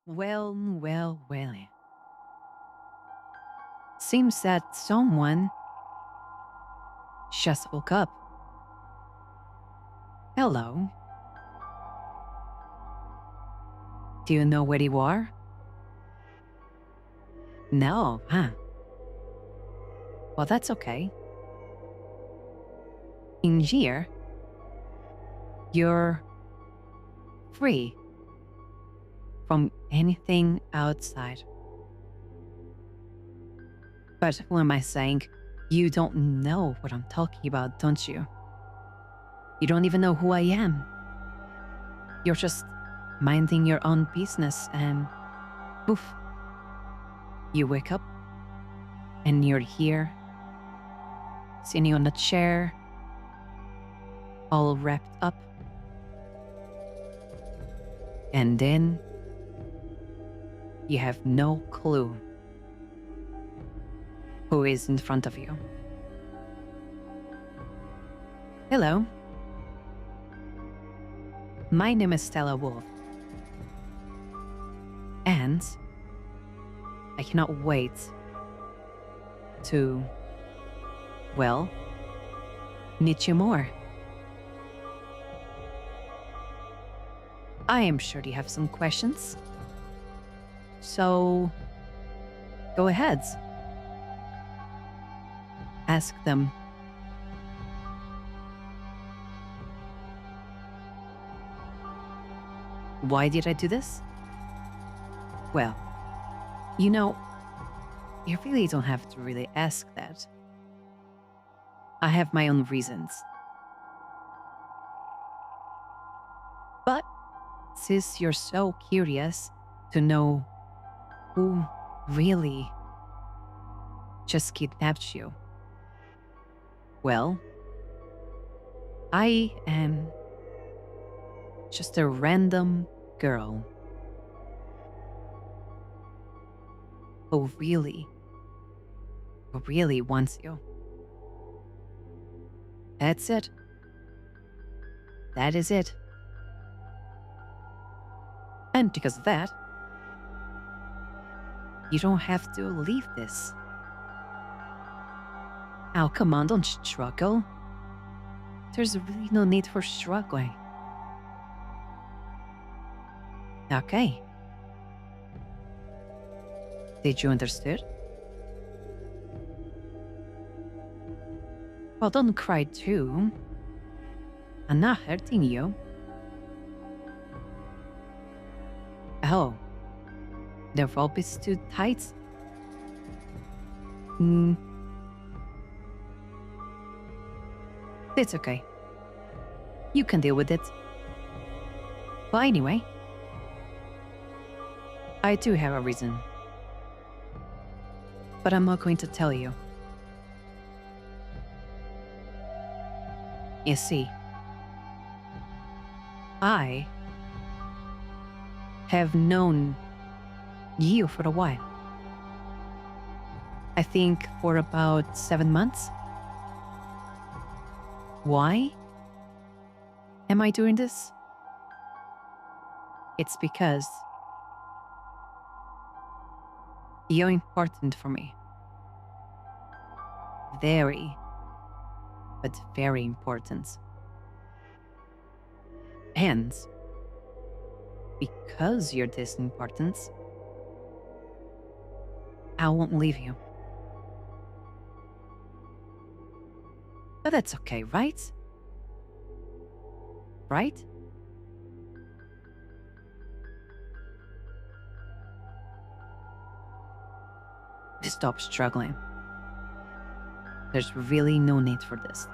Well. Seems that someone just woke up. Hello. Do you know where you are? No, huh? Well, that's okay. In here, you're free from anything outside. But who am I saying? You don't know what I'm talking about, don't you? You don't even know who I am. You're just minding your own business and poof, you wake up and you're here, sitting on a chair, all wrapped up. And then you have no clue who is in front of you. Hello. My name is Stella Wolf. And I cannot wait to, well, meet you more. I am sure you have some questions. So, go ahead. Ask them. Why did I do this? Well, you know, you really don't have to really ask that. I have my own reasons. But since you're so curious to know who really just kidnapped you, well, I am just a random girl who really wants you. That's it. That is it. And because of that, you don't have to leave this. Oh, come on, don't struggle. There's really no need for struggling. Okay. Did you understand? Well, don't cry too. I'm not hurting you. Oh, the rope is too tight? It's okay. You can deal with it. Well, anyway, I do have a reason. But I'm not going to tell you. You see, I have known you for a while. I think for about 7 months. Why am I doing this? It's because you're important for me. Very, but very important. And because you're this important, I won't leave you. But that's okay, right? Right? Stop struggling. There's really no need for this.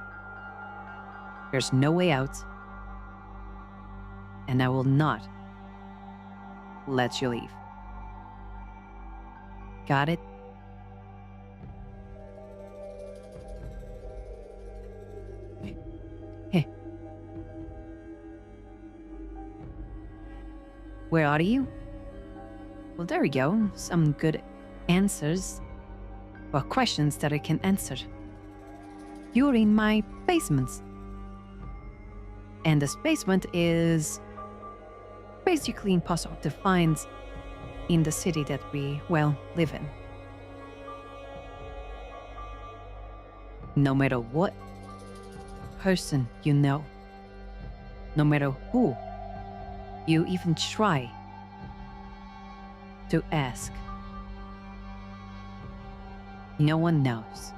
There's no way out. And I will not let you leave. Got it? Hey. Where are you? Well, there we go. Some good answers. Well, questions that I can answer. You're in my basement. And this basement is basically impossible to find in the city that we, well, live in. No matter what person you know, no matter who you even try to ask, no one knows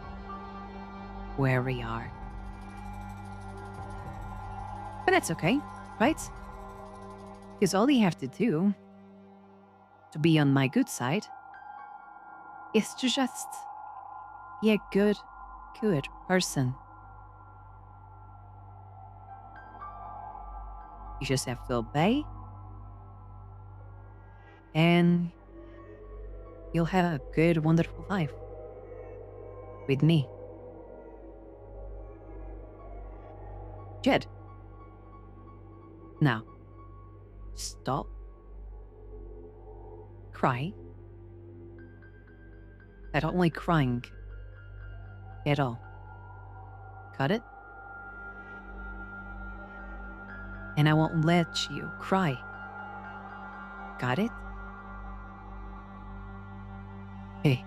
where we are. But that's okay, right? Because all you have to do to be on my good side is to just be a good person. You just have to obey, and you'll have a good, wonderful life with me. Jed. Now, stop. Cry. I don't like crying at all. Got it? And I won't let you cry. Got it? Hey.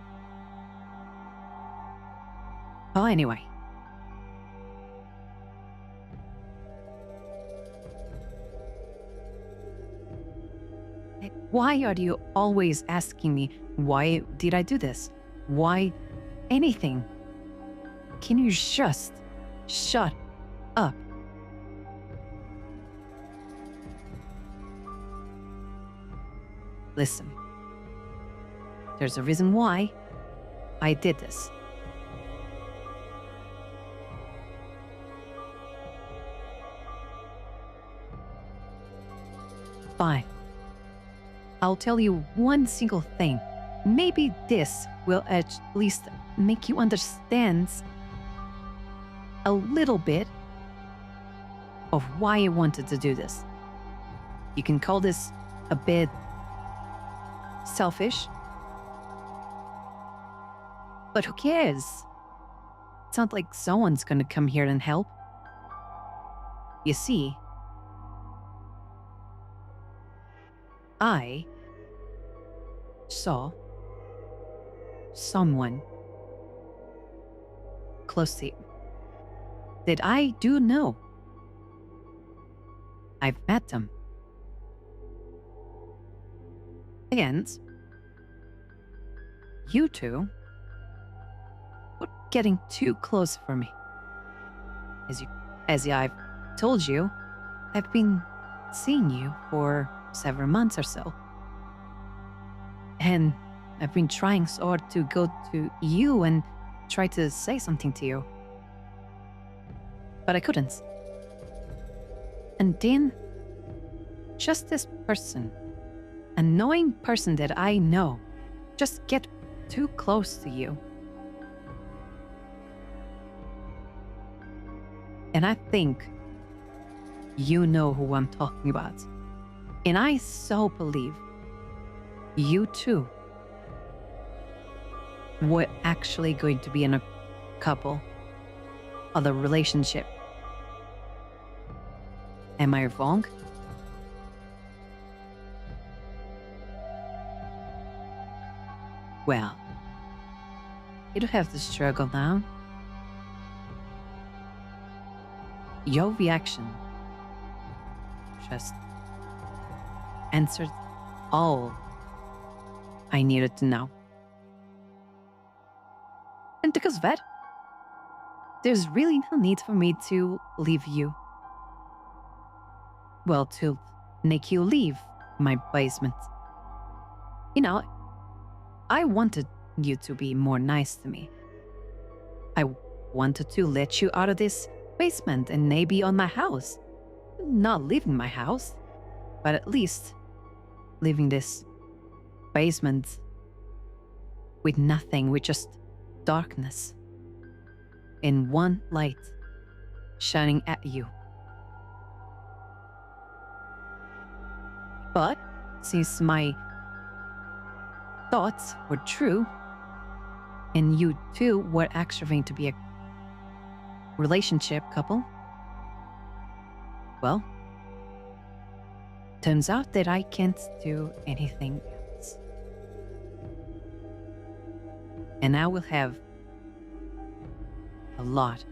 Well, anyway. Why are you always asking me, why did I do this? Why anything? Can you just shut up? Listen, there's a reason why I did this. Fine. I'll tell you one single thing. Maybe this will at least make you understand a little bit of why I wanted to do this. You can call this a bit selfish, but who cares? It's not like someone's gonna come here and help. You see, I saw someone close to you that I do know. I've met them. And you two were getting too close for me. As I've told you, I've been seeing you for several months or so. And I've been trying so hard to go to you and try to say something to you. But I couldn't. And then, just this person, a knowing person that I know, just get too close to you. And I think you know who I'm talking about. And I so believe you two were actually going to be in a couple or the relationship. Am I wrong? Well, you don't have to struggle now. Your reaction just answered all I needed to know. And because of that, there's really no need for me to leave you. Well, to make you leave my basement. You know, I wanted you to be more nice to me. I wanted to let you out of this basement and maybe on my house. Not leaving my house, but at least leaving this basement with nothing, with just darkness and one light shining at you. But since my thoughts were true, and you two were actually going to be a relationship couple, well, turns out that I can't do anything else. And I will have a lot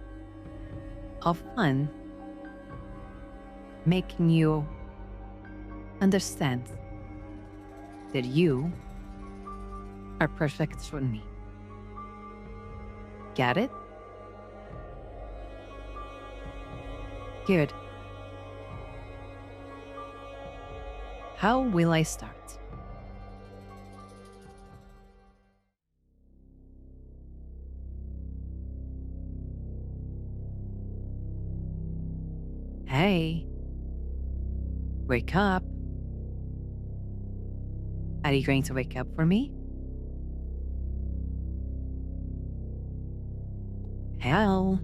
of fun making you understand that you are perfect for me. Got it? Good. How will I start? Hey, wake up. Are you going to wake up for me? Hell.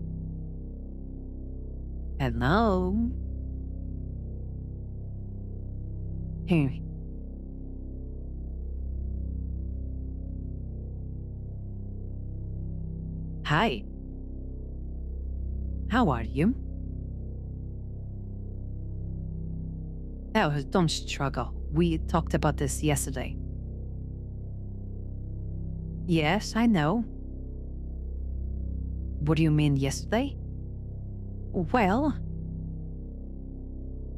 Hello? Here. Hi. How are you? Oh, don't struggle. We talked about this yesterday. Yes, I know. What do you mean yesterday? Well,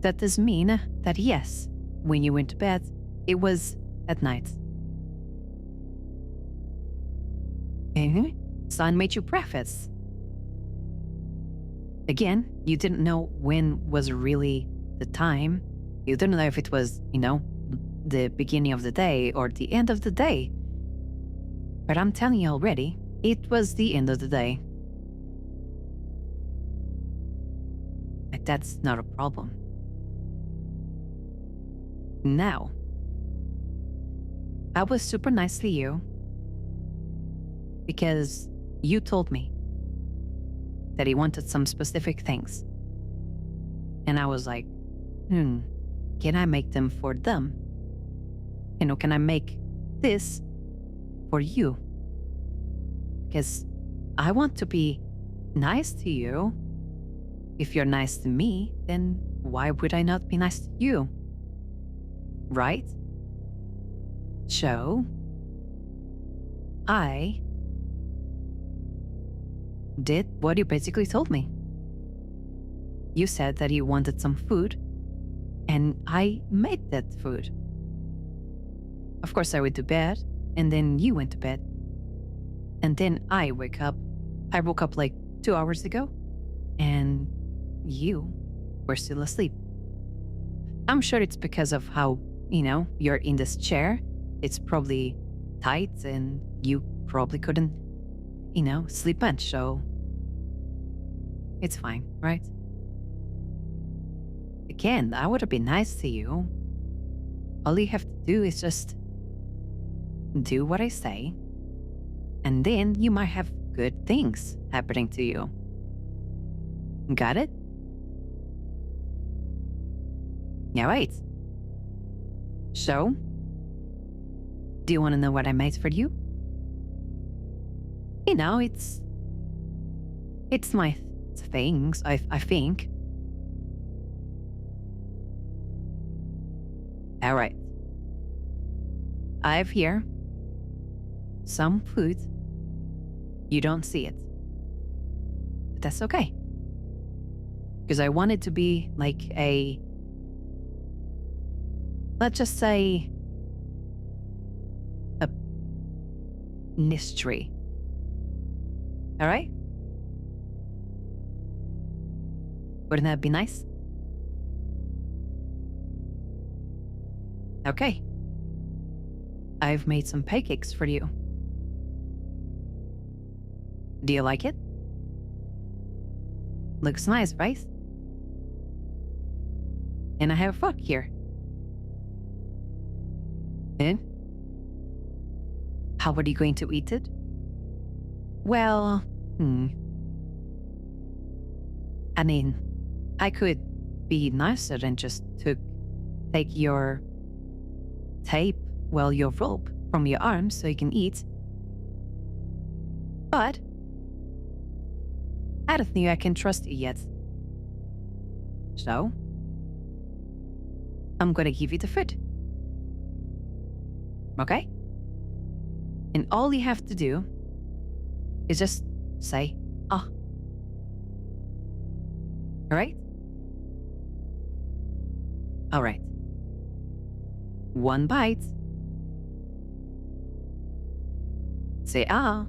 that does mean that yes, when you went to bed, it was at night. Sun made you breakfast. Again, you didn't know when was really the time. You didn't know if it was, the beginning of the day or the end of the day. But I'm telling you already, it was the end of the day. But that's not a problem. Now, I was super nice to you because you told me that he wanted some specific things. And I was like, can I make them for them? Can I make this for you? Because I want to be nice to you. If you're nice to me, then why would I not be nice to you? Right? So, I did what you basically told me. You said that you wanted some food, and I made that food. Of course, I went to bed, and then you went to bed. And then I woke up. I woke up like 2 hours ago, and you were still asleep. I'm sure it's because of how, you're in this chair. It's probably tight, and you probably couldn't, sleep much, so it's fine, right? Again, I would have been nice to you. All you have to do is just do what I say, and then you might have good things happening to you. Got it? Yeah, right. So, do you want to know what I made for you? It's my things, I think. All right. I have here some food. You don't see it. But that's okay. Because I want it to be like let's just say, a mystery. All right? Wouldn't that be nice? Okay. I've made some pancakes for you. Do you like it? Looks nice, right? And I have a fork here. And how are you going to eat it? Well, I mean, I could be nicer and just take your tape, your rope from your arm so you can eat. But I don't think I can trust you yet. So, I'm gonna give you the food. Okay? And all you have to do is just say, ah. All right? All right. One bite. Say, ah.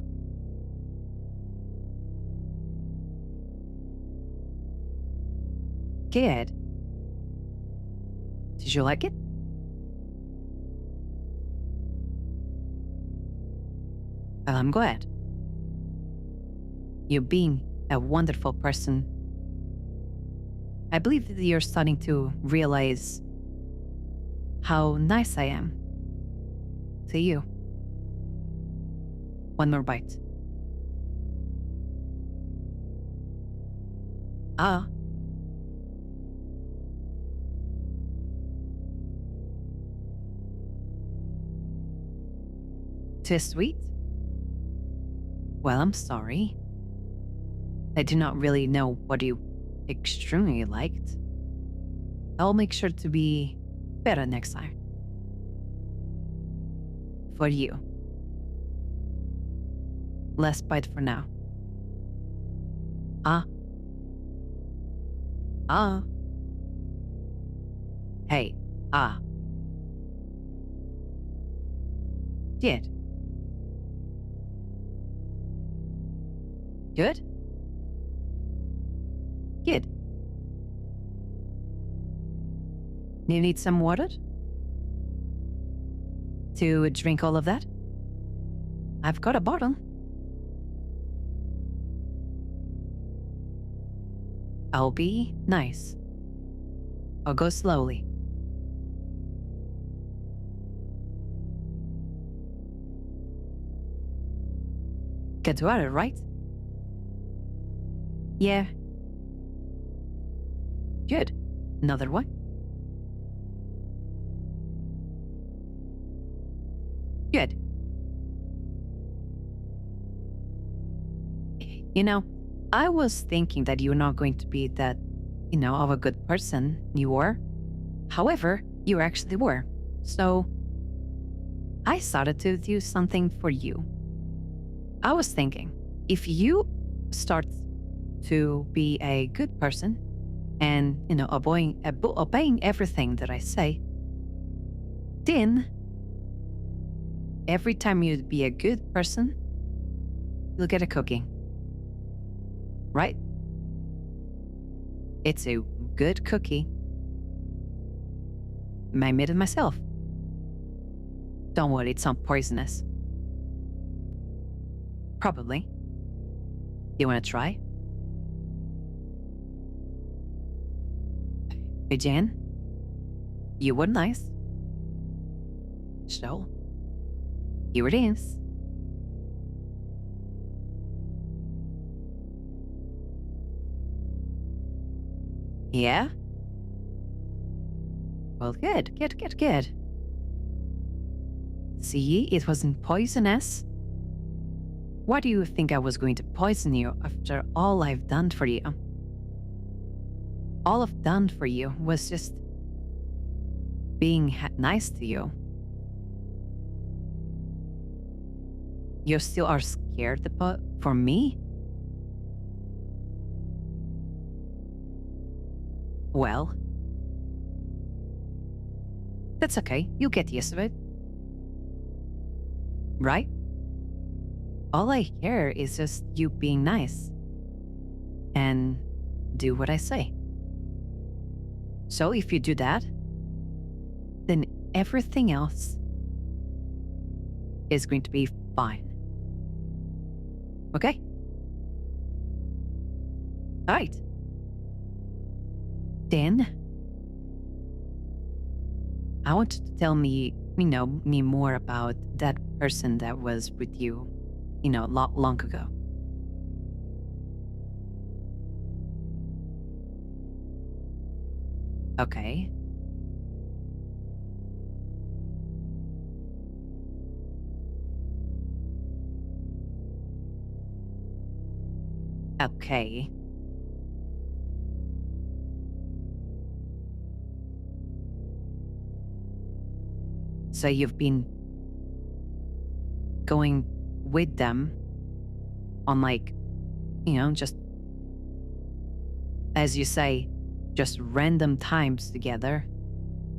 Good. Did you like it? Well, I'm glad. You being a wonderful person. I believe that you're starting to realize how nice I am to you. One more bite. Ah. Too sweet? Well, I'm sorry. I do not really know what you extremely liked. I'll make sure to be better next time. For you. Last bite for now. Ah. Ah. Hey. Ah. Did. Good? Good. You need some water? To drink all of that? I've got a bottle. I'll be nice. I'll go slowly. Get water, right? Yeah. Good. Another one? Good. You know, I was thinking that you're not going to be that, of a good person. You were. However, you actually were. So, I started to do something for you. I was thinking, if you start to be a good person and, obeying everything that I say, then every time you be a good person, you'll get a cookie. Right? It's a good cookie. I made it myself. Don't worry, it's not poisonous. Probably. You want to try? Hey, Jan? You were nice. So, here it is. Yeah? Well, good. See, it wasn't poisonous. Why do you think I was going to poison you after all I've done for you? All I've done for you was just being nice to you. You still are scared for me? Well, that's okay. You'll get used to it. Right? All I care is just you being nice and do what I say. So if you do that, then everything else is going to be fine. Okay? All right. Then I want you to tell me, me more about that person that was with you, long ago. Okay. Okay. So you've been going with them on, like, just, as you say, just random times together.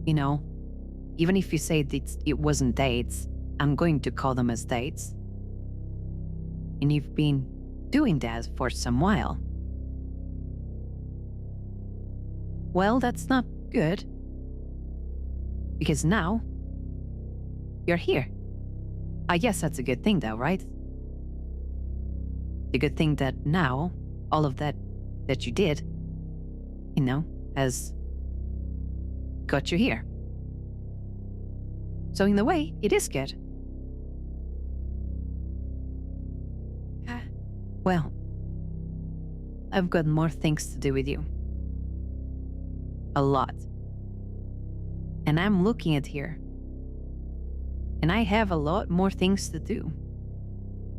Even if you say that it wasn't dates, I'm going to call them as dates. And you've been doing that for some while. Well, that's not good. Because now, you're here. I guess that's a good thing though, right? The good thing that now, all of that you did, has got you here. So in a way, it is good. Well, I've got more things to do with you. A lot. And I'm looking at here. And I have a lot more things to do.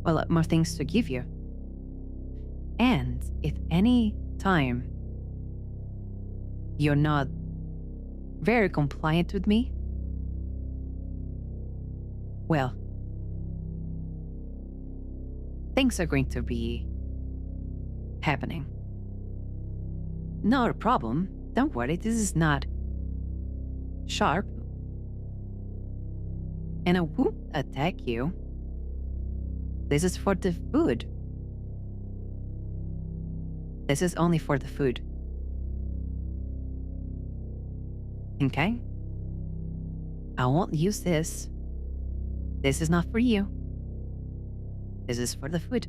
A lot more things to give you. And if any time you're not very compliant with me, well, things are going to be happening. Not a problem. Don't worry, this is not sharp. And I won't attack you. This is for the food. This is only for the food. Okay? I won't use this. This is not for you. This is for the food.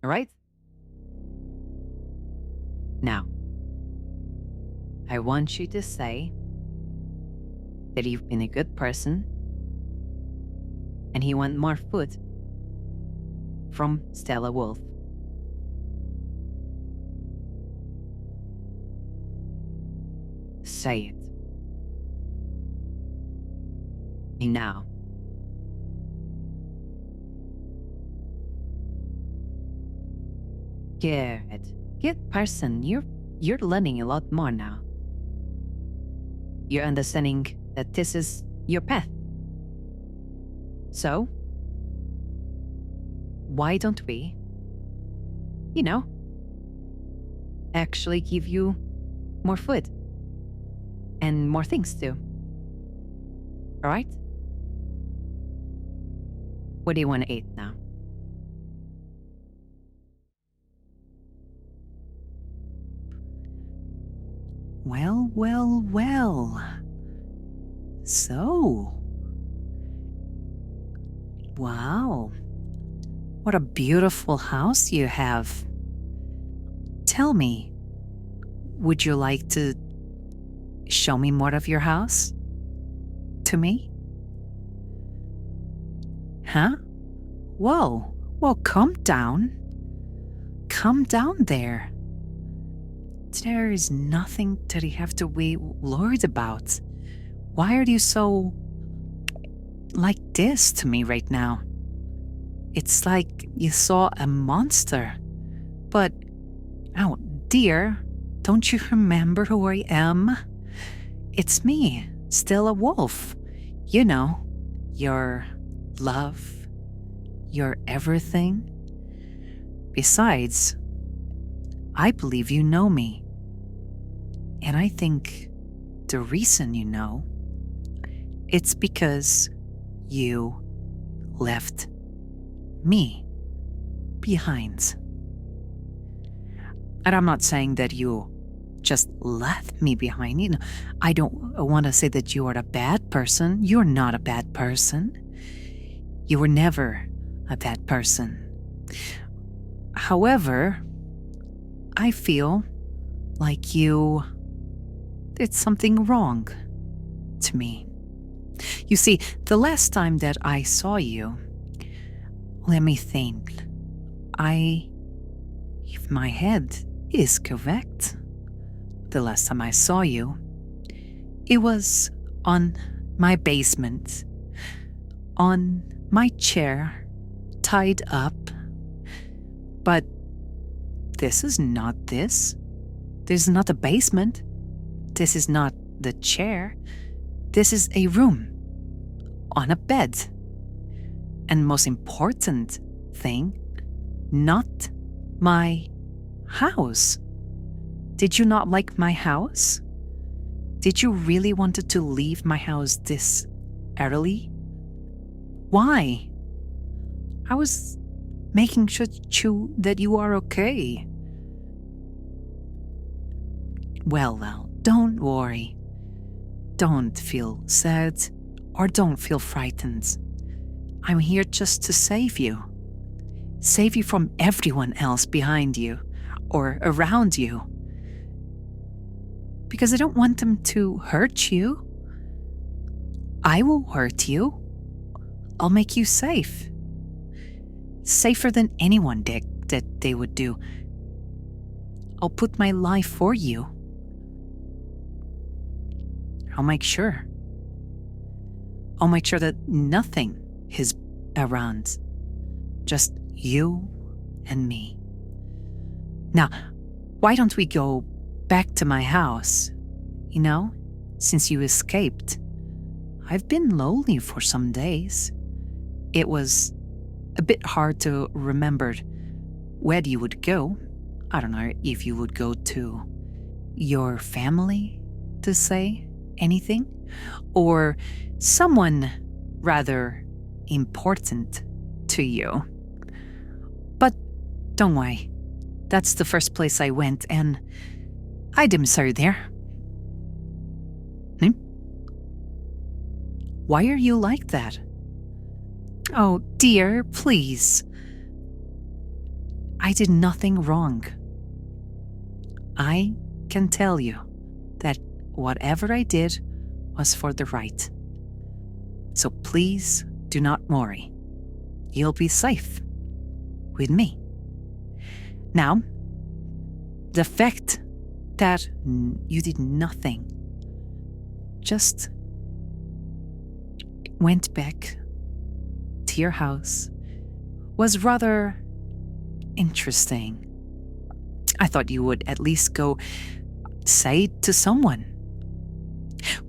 Alright? Now, I want you to say that you've been a good person and you want more food from Stella Wolf. Say it. And now. Good. Good person. You're learning a lot more now. You're understanding that this is your path. So, why don't we, actually give you more food and more things too? All right? What do you want to eat now? Well, well, well. So. Wow. What a beautiful house you have. Tell me, would you like to show me more of your house? To me? Huh? Whoa. Well, come down. Come down there. There is nothing that you have to be worried about. Why are you so like this to me right now? It's like you saw a monster. But, oh dear, don't you remember who I am? It's me, Stella Wolf. You know, your love, your everything. Besides, I believe you know me. And I think the reason you know, it's because you left me behind. And I'm not saying that you just left me behind. I don't want to say that you are a bad person. You're not a bad person. You were never a bad person. However, I feel like you did something wrong to me. You see, the last time that I saw you, let me think. If my head is correct, the last time I saw you, it was on my basement, on my chair, tied up. But this is not this. This is not a basement. This is not the chair. This is a room on a bed. And most important, thing, not my house. Did you not like my house? Did you really wanted to leave my house this early? Why? I was making sure that you are okay. Well, don't worry. Don't feel sad or don't feel frightened. I'm here just to save you. Save you from everyone else behind you or around you. Because I don't want them to hurt you. I will hurt you. I'll make you safe. Safer than anyone that they would do. I'll put my life for you. I'll make sure. I'll make sure that nothing is around. Just you and me. Now, why don't we go back to my house? You know, since you escaped. I've been lonely for some days. It was a bit hard to remember where you would go. I don't know if you would go to your family to say anything, or someone rather important to you. But don't worry, that's the first place I went, and I didn't saw you there. Why are you like that? Oh dear, please. I did nothing wrong. I can tell you that whatever I did was for the right. So please do not worry. You'll be safe with me. Now, the fact that you did nothing, just went back to your house, was rather interesting. I thought you would at least go say it to someone.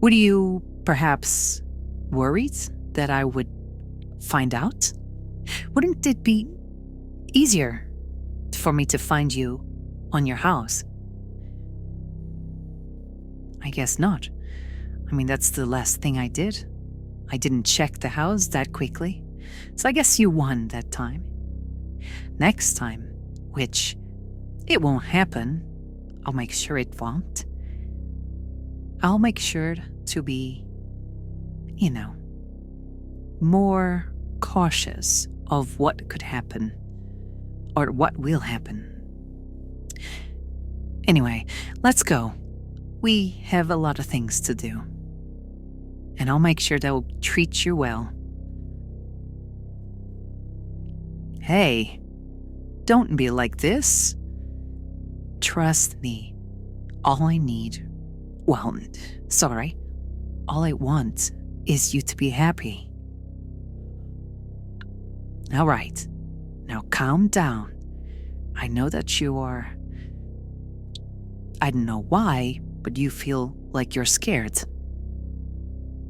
Were you perhaps worried that I would find out? Wouldn't it be easier for me to find you on your house? I guess not. I mean, that's the last thing I did. I didn't check the house that quickly. So I guess you won that time. Next time, which it won't happen, I'll make sure it won't. I'll make sure to be, more cautious of what could happen or what will happen. Anyway, let's go. We have a lot of things to do. And I'll make sure they'll treat you well. Hey, don't be like this. Trust me. All I want is you to be happy. All right, now calm down. I know that you are... I don't know why, but you feel like you're scared.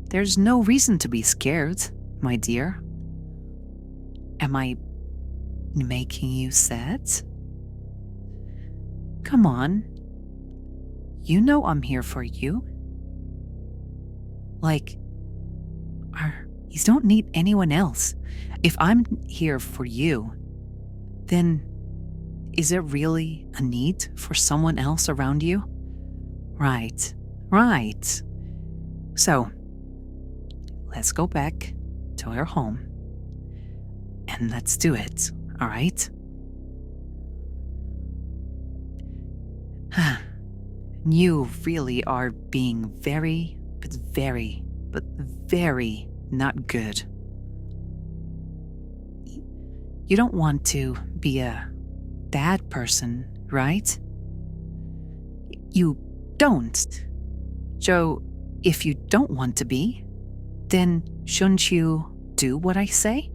There's no reason to be scared, my dear. Am I making you sad? Come on. You know I'm here for you. You don't need anyone else. If I'm here for you, then is there really a need for someone else around you? Right. So, let's go back to our home. And let's do it, all right? You really are being very not good. You don't want to be a bad person, right? You don't. So, if you don't want to be, then shouldn't you do what I say?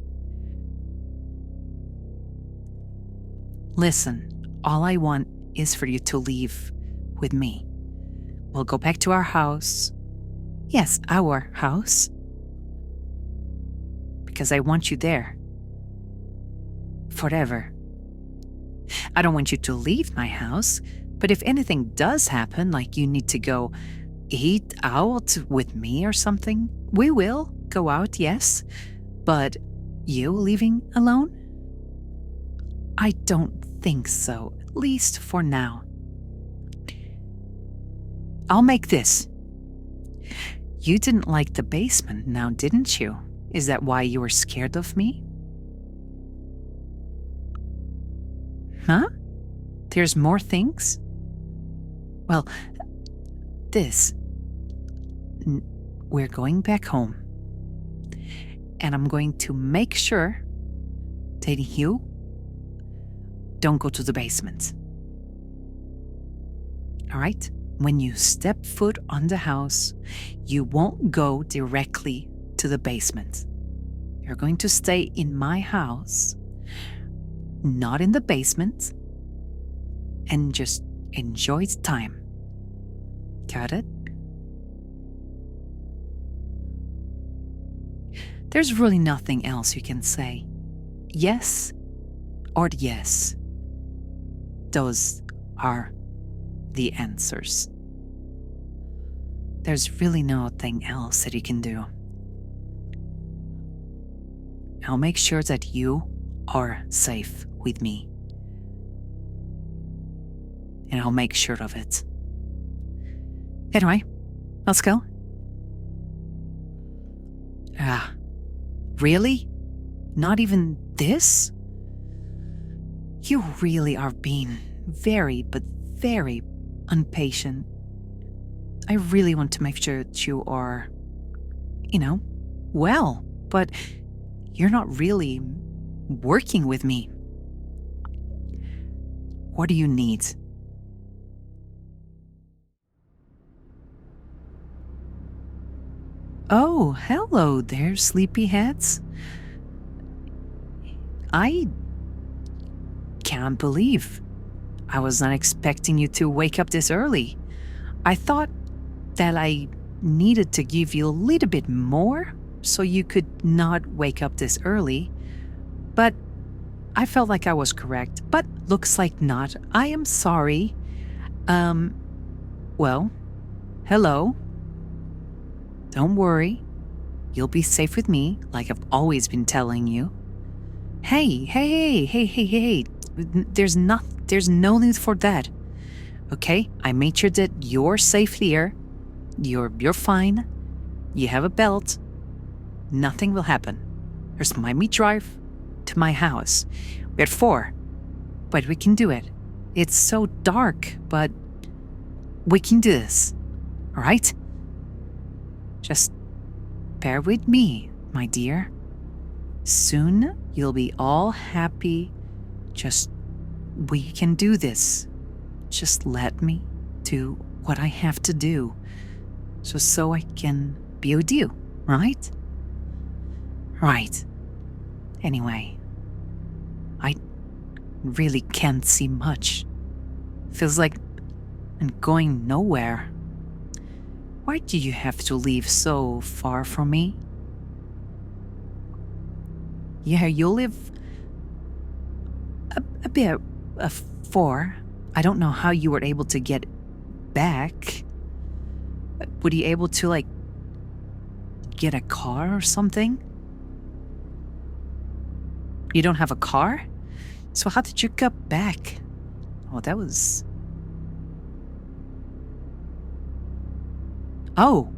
Listen, all I want is for you to leave with me. We'll go back to our house. Yes, our house. Because I want you there. forever. I don't want you to leave my house, but if anything does happen, like you need to go eat out with me or something, we will go out, yes. But you leaving alone? I don't think so, at least for now. I'll make this. You didn't like the basement now, didn't you? Is that why you were scared of me? Huh? There's more things? Well, this. We're going back home. And I'm going to make sure that you don't go to the basement. All right? When you step foot on the house, you won't go directly to the basement. You're going to stay in my house, not in the basement, and just enjoy the time. Got it? There's really nothing else you can say. Yes or yes. Those are the answers. There's really nothing else that you can do. I'll make sure that you are safe with me. And I'll make sure of it. Anyway, let's go. Really? Not even this? You really are being very, but very impatient. I really want to make sure that you are, well, but you're not really working with me. What do you need? Oh, hello there, sleepyheads. I can't believe I was not expecting you to wake up this early. I thought that I needed to give you a little bit more so you could not wake up this early. But I felt like I was correct, but looks like not. I am sorry. Well, hello. Don't worry. You'll be safe with me, like I've always been telling you. Hey. There's no need for that. Okay? I made sure that you're safe here. You're fine. You have a belt. Nothing will happen. There's my drive to my house. We're at 4. But we can do it. It's so dark, but we can do this. Alright? Just bear with me, my dear. Soon you'll be all happy. We can do this. Just let me do what I have to do. So I can be with you, right? Right. Anyway, I really can't see much. Feels like I'm going nowhere. Why do you have to leave so far from me? Yeah, you live a bit far. I don't know how you were able to get back. Were you able to, get a car or something? You don't have a car? So how did you get back? Oh, that was... Oh,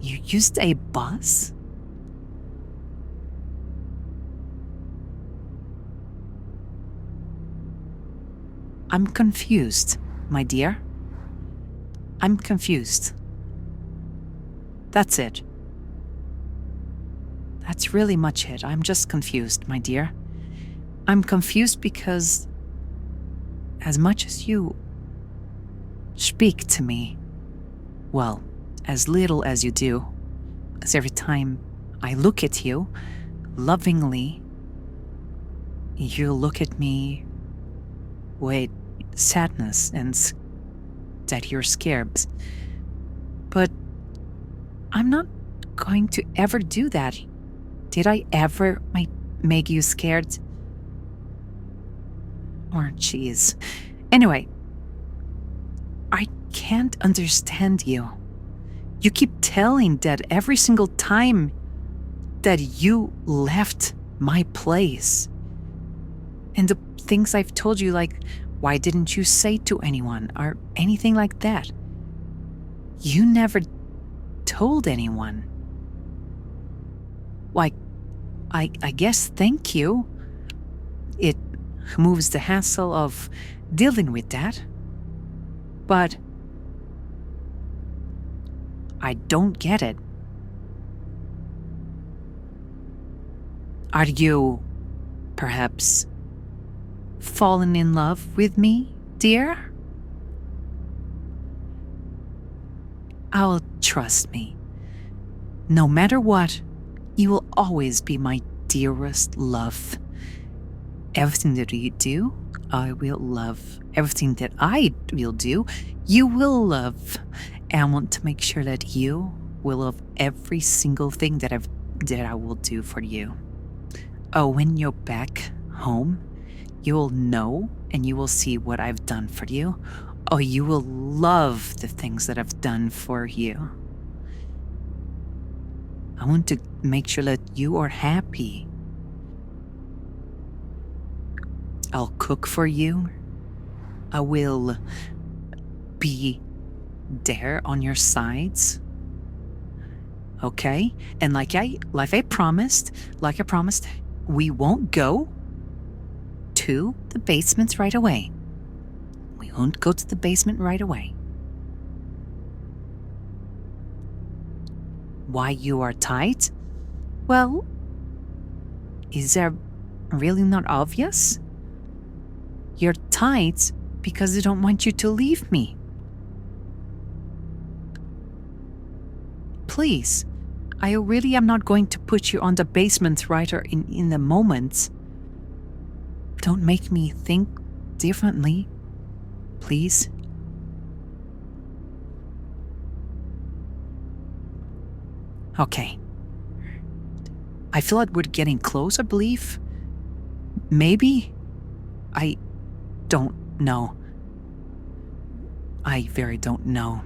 you used a bus? I'm confused, my dear. I'm confused. That's it. That's really much it. I'm just confused, my dear. I'm confused because as much as you speak to me, well, as little as you do, as every time I look at you, lovingly, you look at me with sadness and that you're scared. But I'm not going to ever do that. Did I ever make you scared? Or jeez. Anyway, I can't understand you. You keep telling that every single time that you left my place. And the things I've told you, like, why didn't you say to anyone or anything like that? You never told anyone. Like, I guess thank you. It moves the hassle of dealing with that. But I don't get it. Are you perhaps fallen in love with me, dear? I'll trust me. No matter what, you will always be my dearest love. Everything that you do, I will love. Everything that I will do, you will love. And I want to make sure that you will love every single thing that I will do for you. Oh, when you're back home, you will know and you will see what I've done for you. Oh, you will love the things that I've done for you. I want to make sure that you are happy. I'll cook for you. I will be there on your sides. Okay? And like I promised, we won't go to the basement right away. We won't go to the basement right away. Why you are tight? Well, is that really not obvious? You're tight because I don't want you to leave me. Please, I really am not going to put you on the basement right or in the moment. Don't make me think differently, please. Okay. I feel like we're getting close, I believe. Maybe? I don't know. I very don't know.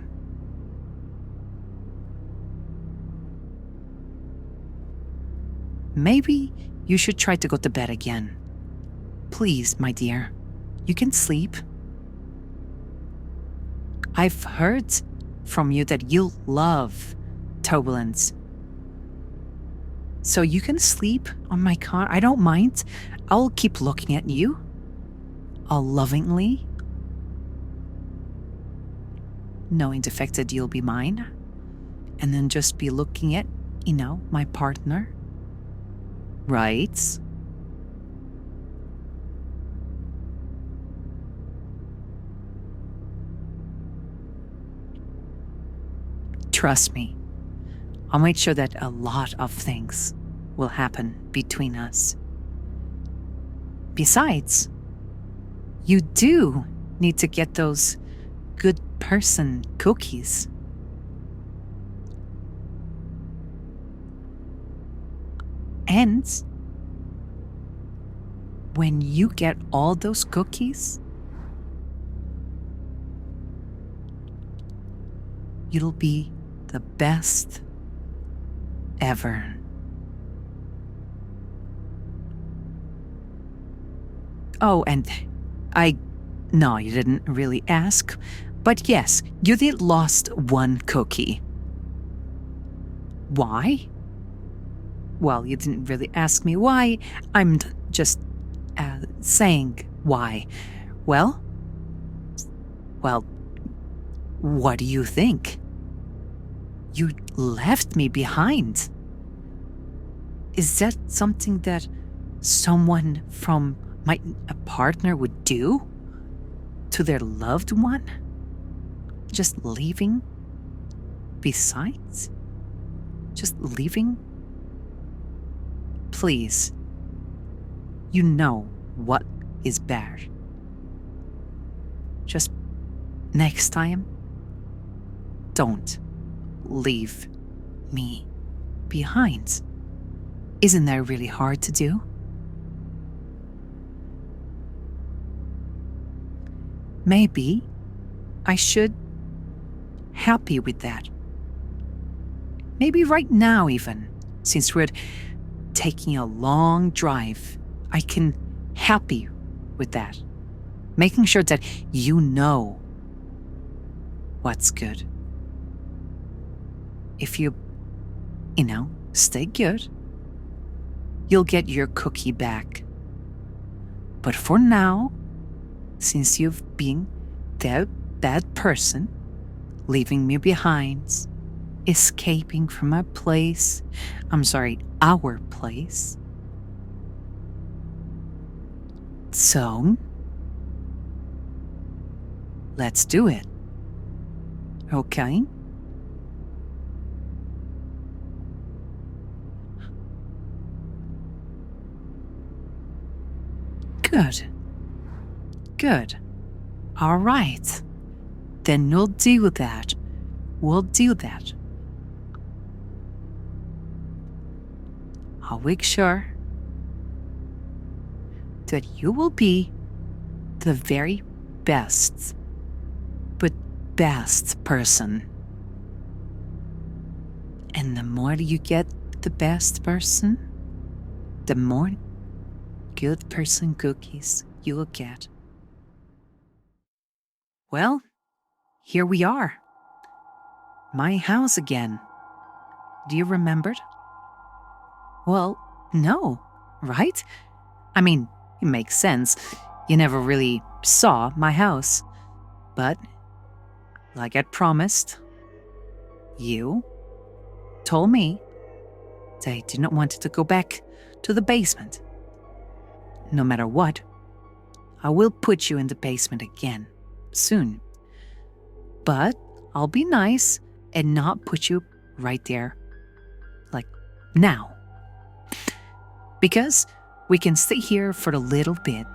Maybe you should try to go to bed again. Please, my dear. You can sleep. I've heard from you that you love turbulence. So you can sleep on my car. I don't mind. I'll keep looking at you. All lovingly. Knowing the fact that you'll be mine. And then just be looking at, my partner. Right? Trust me. I'll make sure that a lot of things will happen between us. Besides, you do need to get those good person cookies. And when you get all those cookies, it'll be the best ever. Oh, and no, you didn't really ask, but yes, you did lost one cookie. Why? Well, you didn't really ask me why. I'm just saying why. Well, what do you think? You left me behind. Is that something that someone from a partner would do to their loved one? Just leaving? Besides? Just leaving? Please. You know what is bad. Just next time, don't leave me behind. Isn't that really hard to do? maybe I should help you with that. Maybe right now, even, since we're taking a long drive, I can help you with that. Making sure that you know what's good. If you stay good, you'll get your cookie back. But for now, since you've been that bad person, leaving me behind, escaping from our place, so, let's do it. Okay? Good. Good. All right. Then we'll do that. We'll do that. I'll make sure that you will be the very best, but best person. And the more you get the best person, the more good person cookies you will get. Well, here we are. My house again. Do you remember? Well, no, right? I mean, it makes sense. You never really saw my house. But, like I promised, you told me that I did not want to go back to the basement. No matter what, I will put you in the basement again, soon. But I'll be nice and not put you right there, like now. Because we can stay here for a little bit,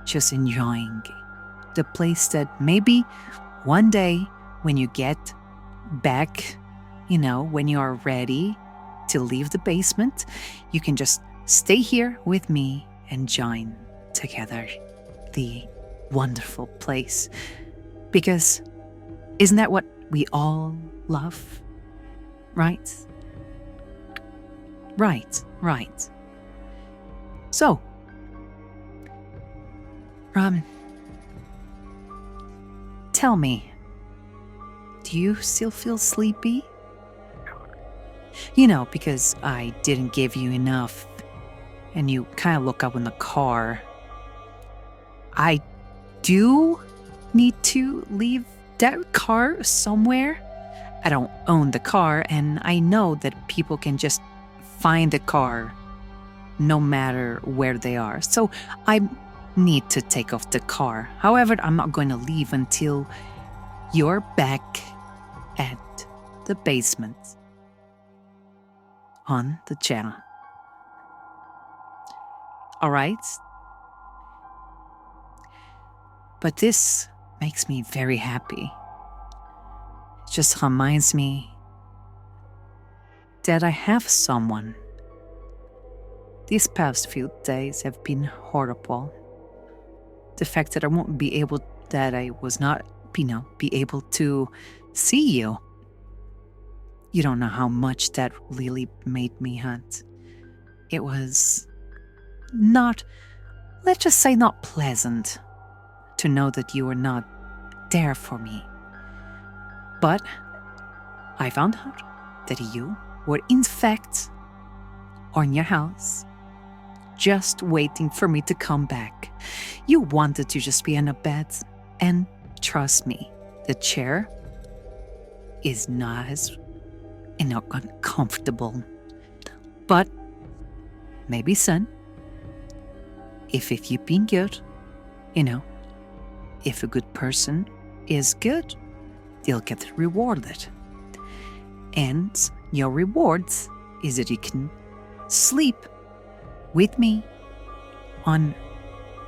just enjoying the place that maybe one day when you get back, when you are ready to leave the basement, you can just stay here with me and join together the wonderful place. Because isn't that what we all love? Right? Right. So, tell me, do you still feel sleepy? Because I didn't give you enough, and you kind of look up in the car. I do need to leave that car somewhere. I don't own the car, and I know that people can just find the car no matter where they are. So I need to take off the car. However, I'm not going to leave until you're back at the basement on the channel. All right? But this makes me very happy. It just reminds me that I have someone. These past few days have been horrible. The fact that I was not be able to see you. You don't know how much that really made me hurt. It was not, let's just say, not pleasant to know that you were not there for me. But I found out that you were in fact on your house, just waiting for me to come back. You wanted to just be in a bed, and trust me, the chair is not as uncomfortable. But maybe son, if you've been good, if a good person is good, they'll get rewarded. And your rewards is that you can sleep with me on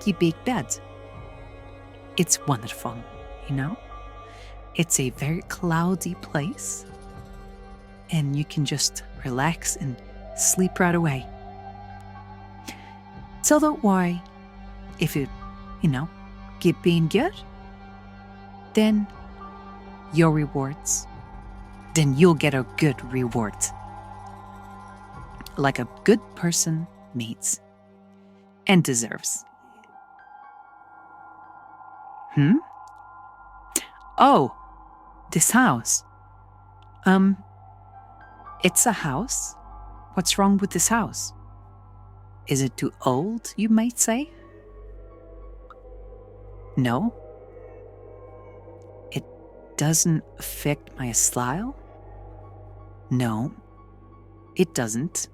the big bed. It's wonderful, It's a very cloudy place, and you can just relax and sleep right away. So don't worry if you, keep being good, then your rewards, then you'll get a good reward. Like a good person needs and deserves. Oh, this house. It's a house. What's wrong with this house? Is it too old, you might say? No. It doesn't affect my style? No, it doesn't.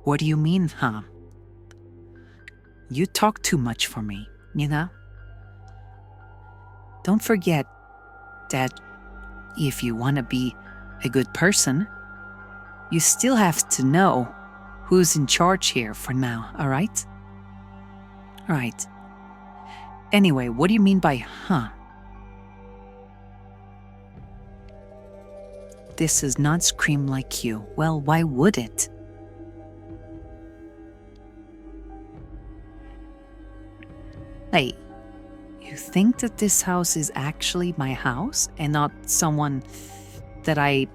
What do you mean, huh? You talk too much for me, you know? Don't forget that if you want to be a good person, you still have to know who's in charge here for now, all right? All right. Anyway, what do you mean by huh? This does not scream like you. Well, why would it? Hey, you think that this house is actually my house and not someone that I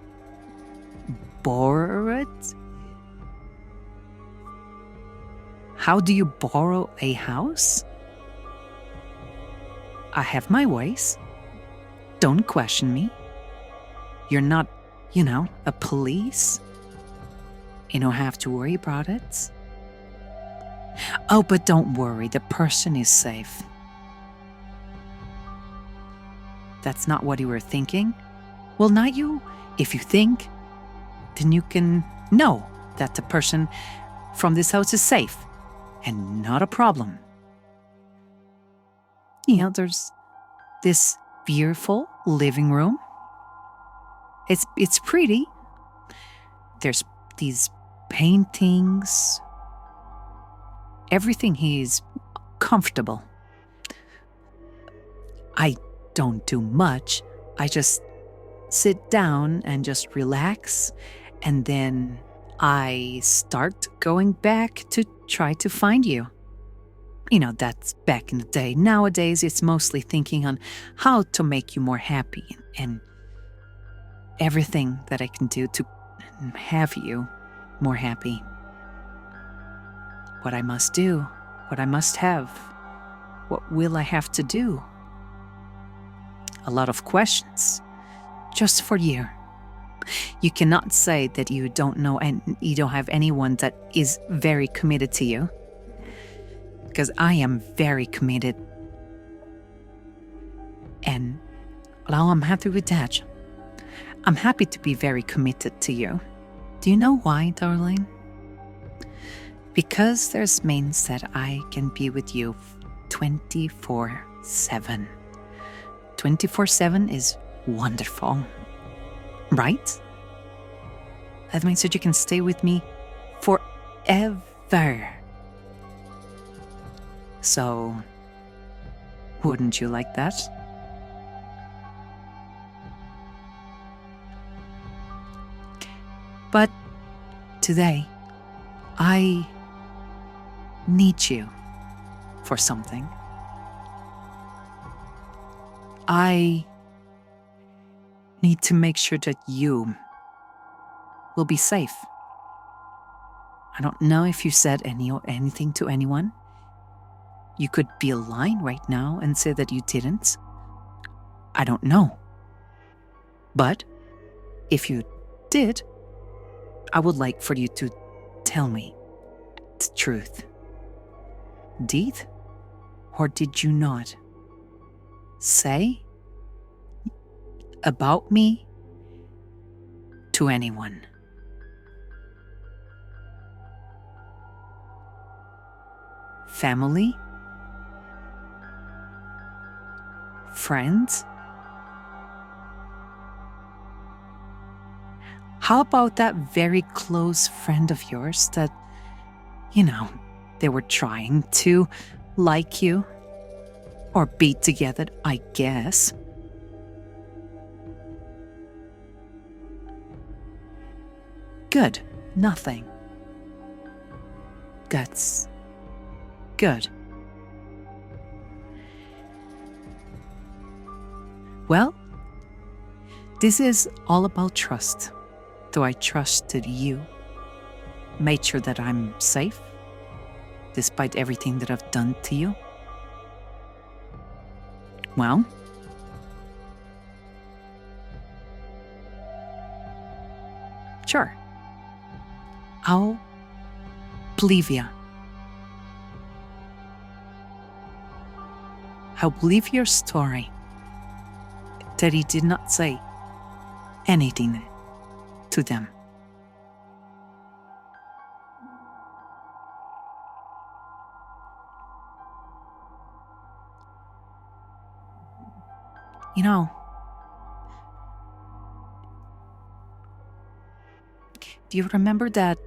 borrowed? How do you borrow a house? I have my ways. Don't question me. You're not, a police. You don't have to worry about it. Oh, but don't worry, the person is safe. That's not what you were thinking? Well, not you. If you think, then you can know that the person from this house is safe and not a problem. There's this beautiful living room. It's pretty. There's these paintings. Everything is comfortable. I don't do much. I just sit down and just relax, and then I start going back to try to find you. That's back in the day. Nowadays, it's mostly thinking on how to make you more happy and everything that I can do to have you more happy. What I must do, what I must have, what will I have to do? A lot of questions, just for you. You cannot say that you don't know and you don't have anyone that is very committed to you. Because I am very committed. And well, I'm happy with that. I'm happy to be very committed to you. Do you know why, darling? Because this means that I can be with you 24/7. 24/7 is wonderful, right? That means that you can stay with me forever. So, wouldn't you like that? But today, I need you for something. I need to make sure that you will be safe. I don't know if you said anything to anyone. You could be lying right now and say that you didn't. I don't know. But if you did, I would like for you to tell me the truth. Did or did you not say about me to anyone? Family? Friends? How about that very close friend of yours that, they were trying to like you or be together, I guess? Good. Nothing. That's good. Well, this is all about trust. So I trusted you, made sure that I'm safe, despite everything that I've done to you. Well, sure. I'll believe you. I'll believe your story that he did not say anything to them. You know, do you remember that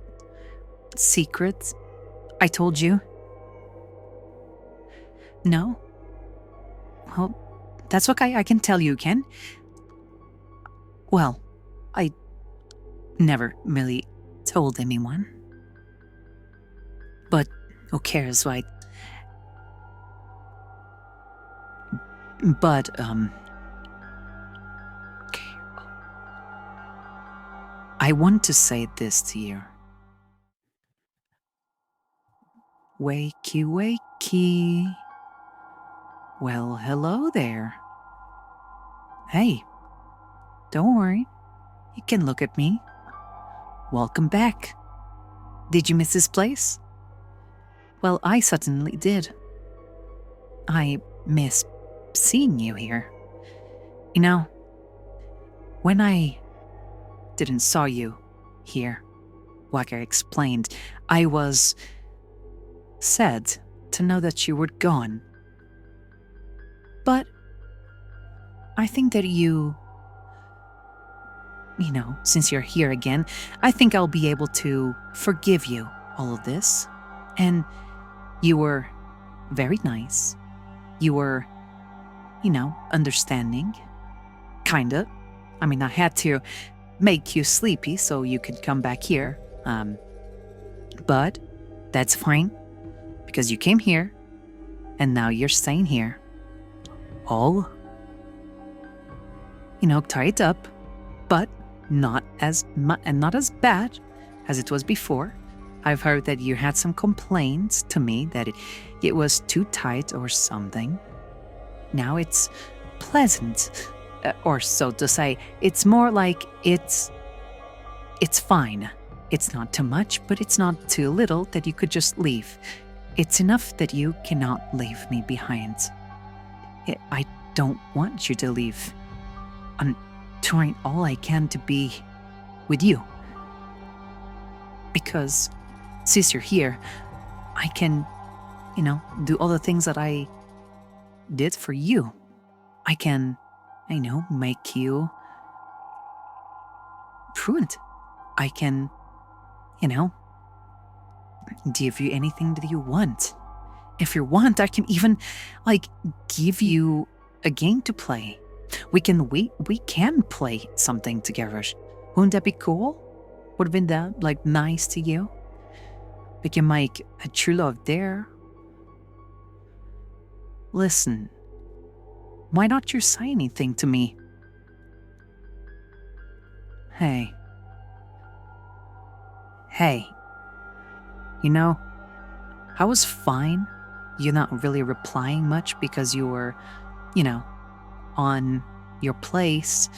secret I told you? No? Well, that's okay. I can tell you again. Well, I never really told anyone. But who cares, right? But, I want to say this to you. Wakey, wakey. Well, hello there. Hey, don't worry. You can look at me. Welcome back. Did you miss this place? Well, I certainly did. I miss seeing you here. You know, when I didn't saw you here, like I explained, I was sad to know that you were gone. But I think that you know, since you're here again, I think I'll be able to forgive you all of this. And you were very nice. You were, understanding. Kinda. I mean, I had to make you sleepy so you could come back here. But that's fine, because you came here, and now you're staying here. All, tied up, but not as bad as it was before. I've heard that you had some complaints to me that it was too tight or something. Now it's pleasant, or so to say. It's more like it's fine. It's not too much, but it's not too little that you could just leave. It's enough that you cannot leave me behind. I don't want you to leave. I'm trying all I can to be with you. Because since you're here, I can, do all the things that I did for you. I can, make you fluent. I can, give you anything that you want. If you want, I can even, give you a game to play. We can play something together. Wouldn't that be cool? Would have been that, nice to you? We can make a true love there. Listen, why not you say anything to me? Hey, I was fine. You're not really replying much because you were, on your place,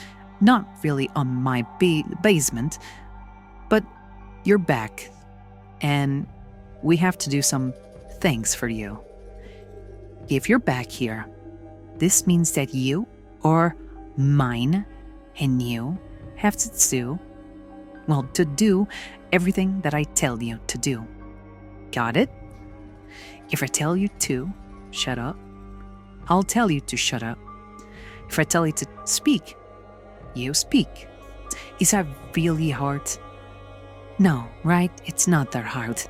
not really on my basement, but you're back, and we have to do some things for you. If you're back here, this means that you, or mine, and you have to do everything that I tell you to do. Got it? If I tell you to shut up, I'll tell you to shut up. If I tell you to speak, you speak. Is that really hard? No, right? It's not that hard.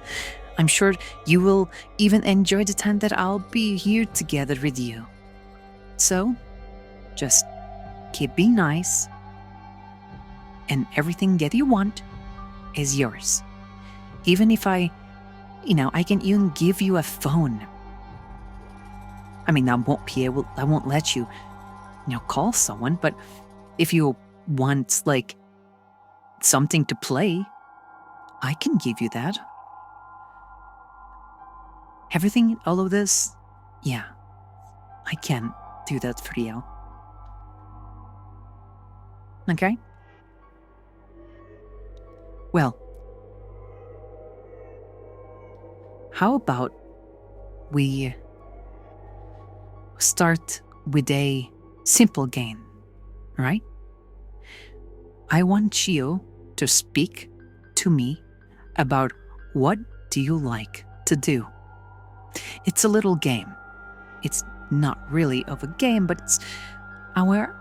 I'm sure you will even enjoy the time that I'll be here together with you. So, just keep being nice, and everything that you want is yours. Even if I can even give you a phone. I mean, I won't let you call someone, but if you want, like, something to play, I can give you that. Everything, all of this, yeah, I can do that for you. Okay? Well, how about we start with a simple game, right? I want you to speak to me about what do you like to do. It's a little game. It's not really of a game, but it's our,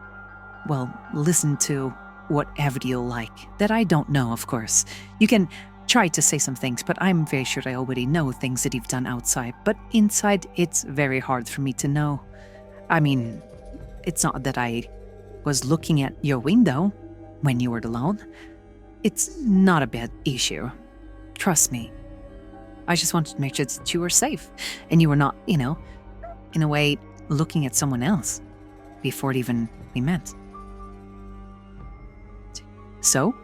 well, listen to whatever you like. That I don't know, of course. You can try to say some things, but I'm very sure I already know things that you've done outside. But inside, it's very hard for me to know. I mean, it's not that I was looking at your window when you were alone. It's not a bad issue. Trust me. I just wanted to make sure that you were safe and you were not, in a way, looking at someone else before even we met. So,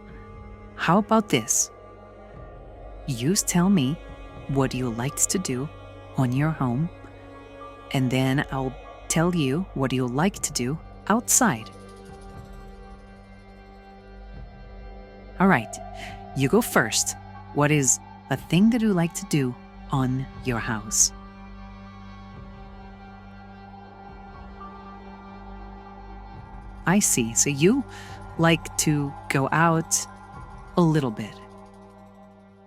how about this? You tell me what you liked to do on your home, and then I'll tell you what you like to do outside. All right, you go first. What is a thing that you like to do on your house? I see. So you like to go out a little bit.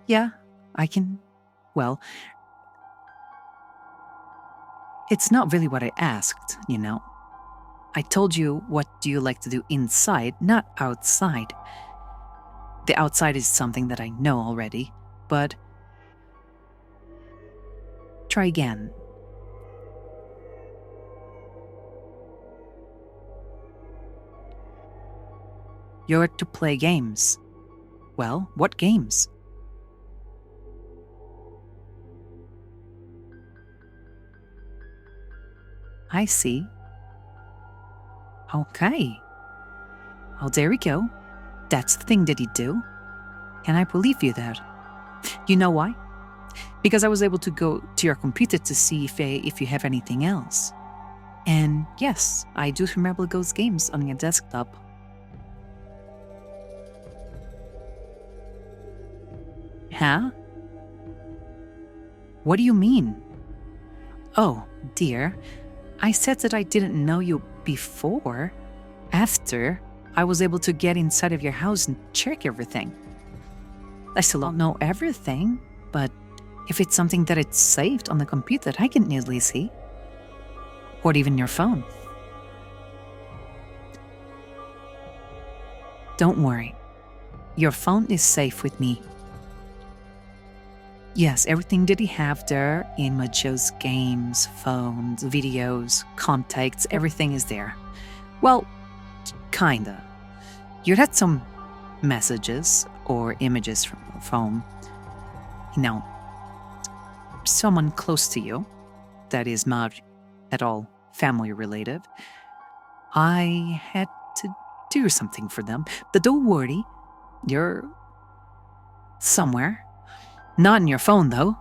Yeah, I can. Well, it's not really what I asked, I told you what do you like to do inside, not outside. The outside is something that I know already, but try again. You're to play games. Well, what games? I see. Okay. Well, there we go. That's the thing that you do. And I believe you that. You know why? Because I was able to go to your computer to see if you have anything else. And yes, I do remember those games on your desktop. Huh? What do you mean? Oh, dear. I said that I didn't know you before. After, I was able to get inside of your house and check everything. I still don't know everything, but if it's something that it's saved on the computer, I can easily see. Or even your phone. Don't worry. Your phone is safe with me. Yes, everything that you have there, images, games, phones, videos, contacts, everything is there. Well, kinda. You had some messages or images from the phone. Someone close to you, that is not at all family related. I had to do something for them. But don't worry, you're somewhere. Not in your phone, though.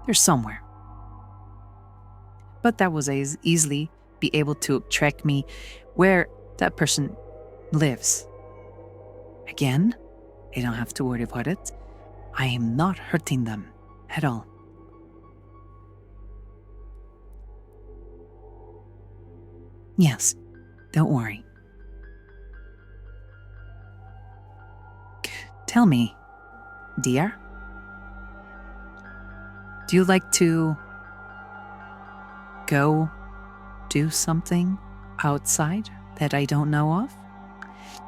They're somewhere. But that was easily be able to track me where that person lives. Again, you don't have to worry about it. I am not hurting them at all. Yes, don't worry. Tell me, dear, do you like to go do something outside that I don't know of?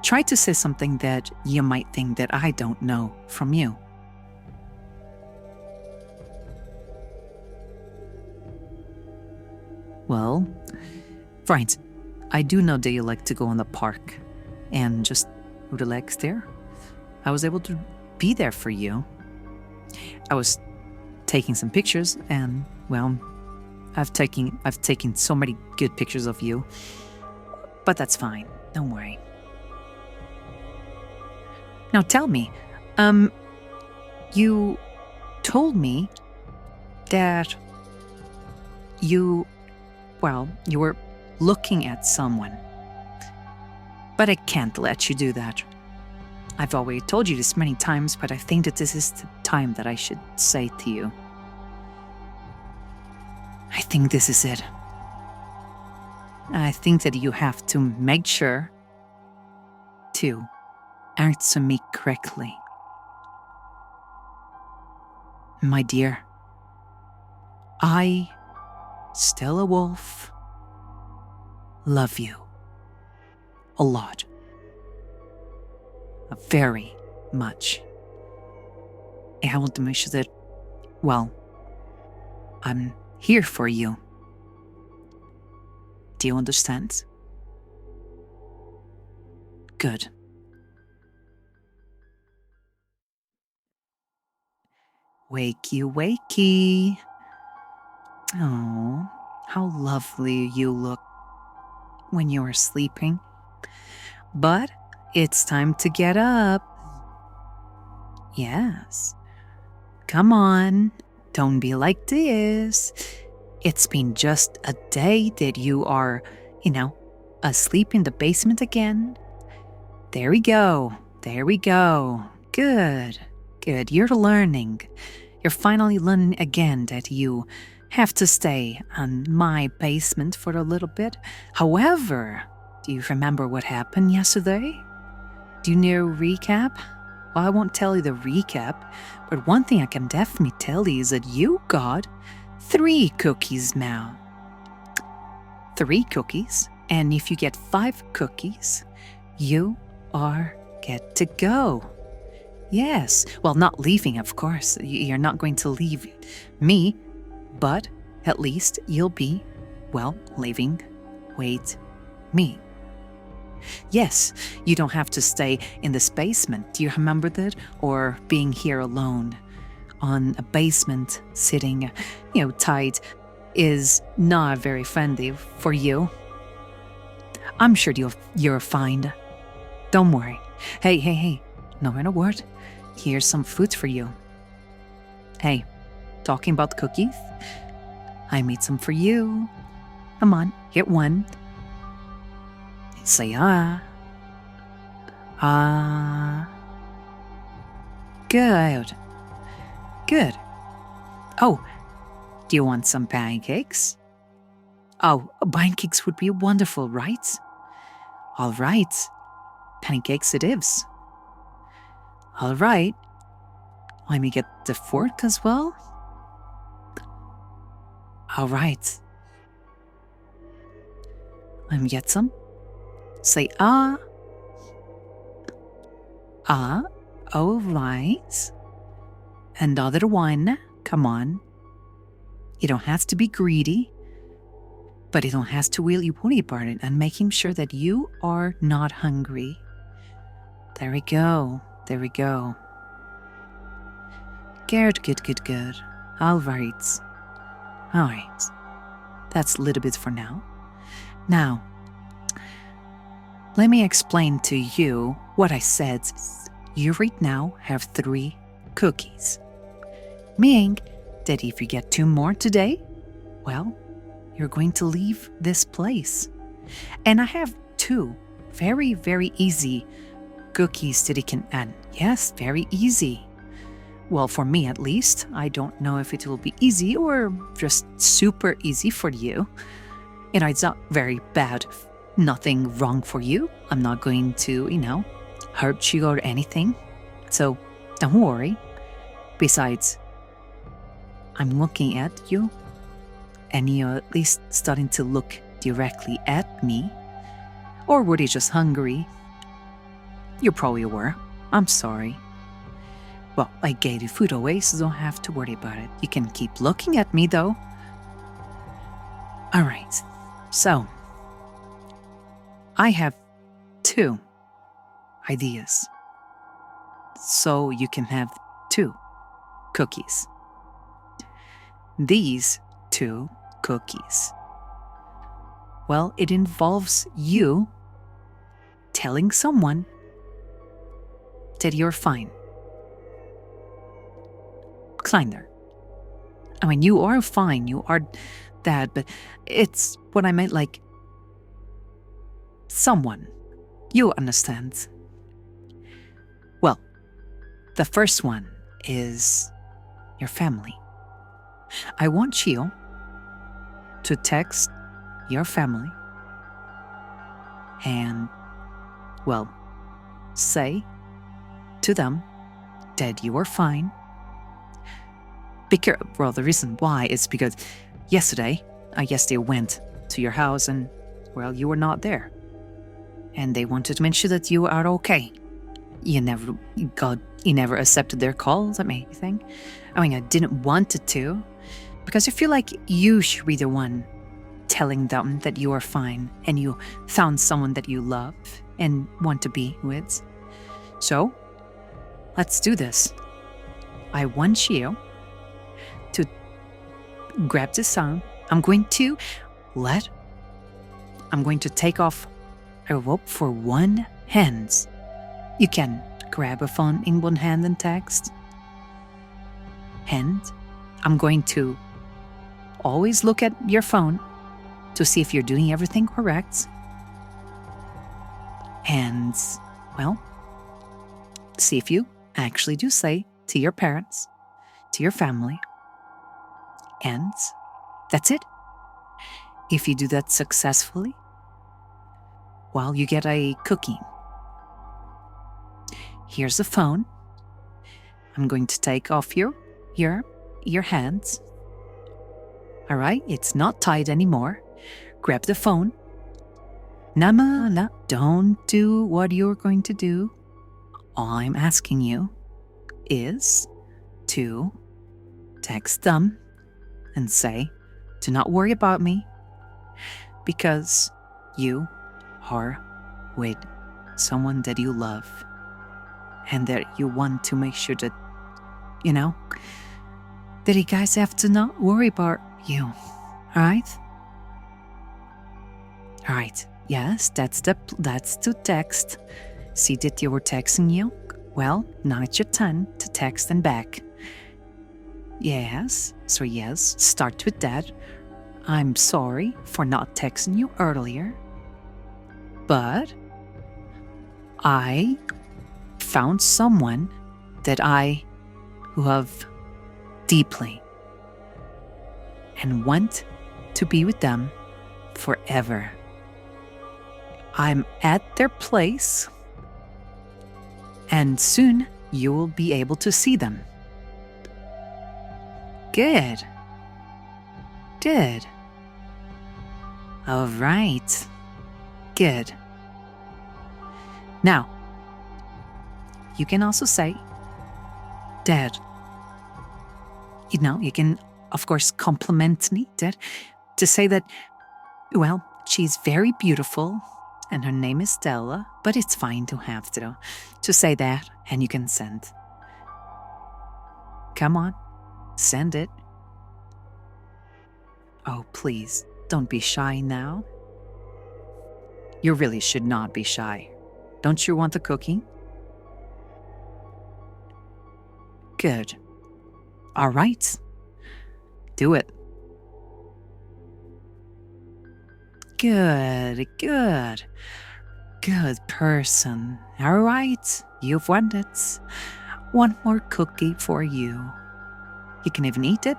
Try to say something that you might think that I don't know from you. Well, right. I do know that you like to go in the park and just relax there. I was able to be there for you. I was taking some pictures and, well, I've taken so many good pictures of you. But that's fine. Don't worry. Now tell me, you told me that you were looking at someone. But I can't let you do that. I've already told you this many times, but I think that this is the time that I should say to you. I think this is it. I think that you have to make sure to answer me correctly. My dear, I, Stella Wolf, love you. A lot. Very much. And I want to make sure that, I'm here for you. Do you understand? Good. Wakey, wakey. Oh, how lovely you look when you are sleeping. But it's time to get up. Yes. Come on, don't be like this. It's been just a day that you are, asleep in the basement again. There we go. There we go. Good. Good. You're learning. You're finally learning again that you have to stay on my basement for a little bit. However, do you remember what happened yesterday? Do you know a recap? Well, I won't tell you the recap, but one thing I can definitely tell you is that you got 3 cookies now. 3 cookies, and if you get 5 cookies, you are get to go. Yes, well, not leaving, of course. You're not going to leave me, but at least you'll be, leaving with me. Yes, you don't have to stay in this basement. Do you remember that? Or being here alone on a basement, sitting, tight, is not very friendly for you. I'm sure you're fine. Don't worry. Hey, no matter what, here's some food for you. Hey, talking about cookies, I made some for you. Come on, get one. Say ah. Ah. Good. Good. Oh, do you want some pancakes? Oh, pancakes would be wonderful, right? All right. Pancakes it is. All right. Let me get the fork as well. All right. Let me get some. Say ah. Ah. All right. Another one. Come on. You don't have to be greedy, but you don't have to really worry about it and making sure that you are not hungry. There we go. There we go. Good. All right. All right. That's a little bit for now. Now, let me explain to you what I said. You right now have 3 cookies. Meaning that if you get 2 more today, you're going to leave this place. And I have 2 very, very easy cookies that you can add. Yes, very easy. Well, for me at least. I don't know if it will be easy or just super easy for you. It's not very bad. Nothing wrong for you. I'm not going to, hurt you or anything. So don't worry. Besides, I'm looking at you, and you're at least starting to look directly at me. Or were you just hungry? You probably were. I'm sorry. Well, I gave you food away, so don't have to worry about it. You can keep looking at me, though. All right. So, I have 2 ideas. So you can have 2 cookies. These 2 cookies. Well, it involves you telling someone that you're fine. Kleiner. I mean, you are fine, you are that, but it's what I meant, like, someone. You understand. Well, the first one is your family. I want you to text your family and, well, say to them that you are fine. Well, the reason why is because yesterday I went to your house and, well, you were not there. And they wanted to make sure that you are okay. You never accepted their calls or anything. I mean, I didn't want it to, because I feel like you should be the one telling them that you are fine and you found someone that you love and want to be with. So, let's do this. I want you to grab the phone. I'm going to take off a rope for one hand. You can grab a phone in one hand and text. And I'm going to always look at your phone to see if you're doing everything correct. And, well, see if you actually do say to your parents, to your family. And that's it. If you do that successfully, well, you get a cookie. Here's the phone. I'm going to take off your hands. All right, it's not tied anymore. Grab the phone. No, don't do what you're going to do. All I'm asking you is to text them and say, do not worry about me, because you are with someone that you love and that you want to make sure that, that you guys have to not worry about you. All right? All right. Yes, that's to text. See that you were texting you? Well, now it's your turn to text and back. Yes, start with that. I'm sorry for not texting you earlier, but I found someone that I love deeply and want to be with them forever. I'm at their place, and soon you will be able to see them. Good. All right. Good. Now, you can also say, Dad, you can, of course, compliment me, Dad, to say that, well, she's very beautiful and her name is Stella, but it's fine to have to say that, and you can send. Come on, send it. Oh, please, don't be shy now. You really should not be shy. Don't you want the cookie? Good. All right. Do it. Good. Good person. All right. You've won it. One more cookie for you. You can even eat it.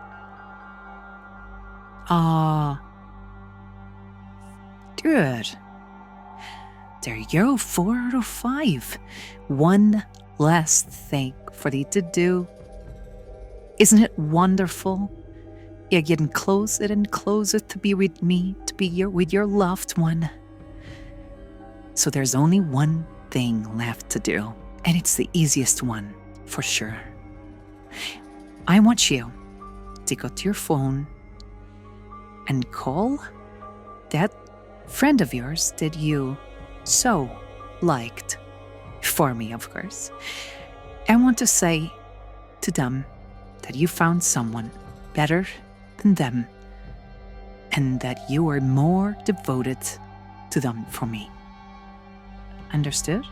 Good. There you go, 4 out of 5. One last thing for you to do. Isn't it wonderful? You're getting closer and closer to be with me, to be with your loved one. So there's only one thing left to do, and it's the easiest one, for sure. I want you to go to your phone and call that friend of yours that you so liked, for me, of course. I want to say to them that you found someone better than them and that you are more devoted to them for me. Understood?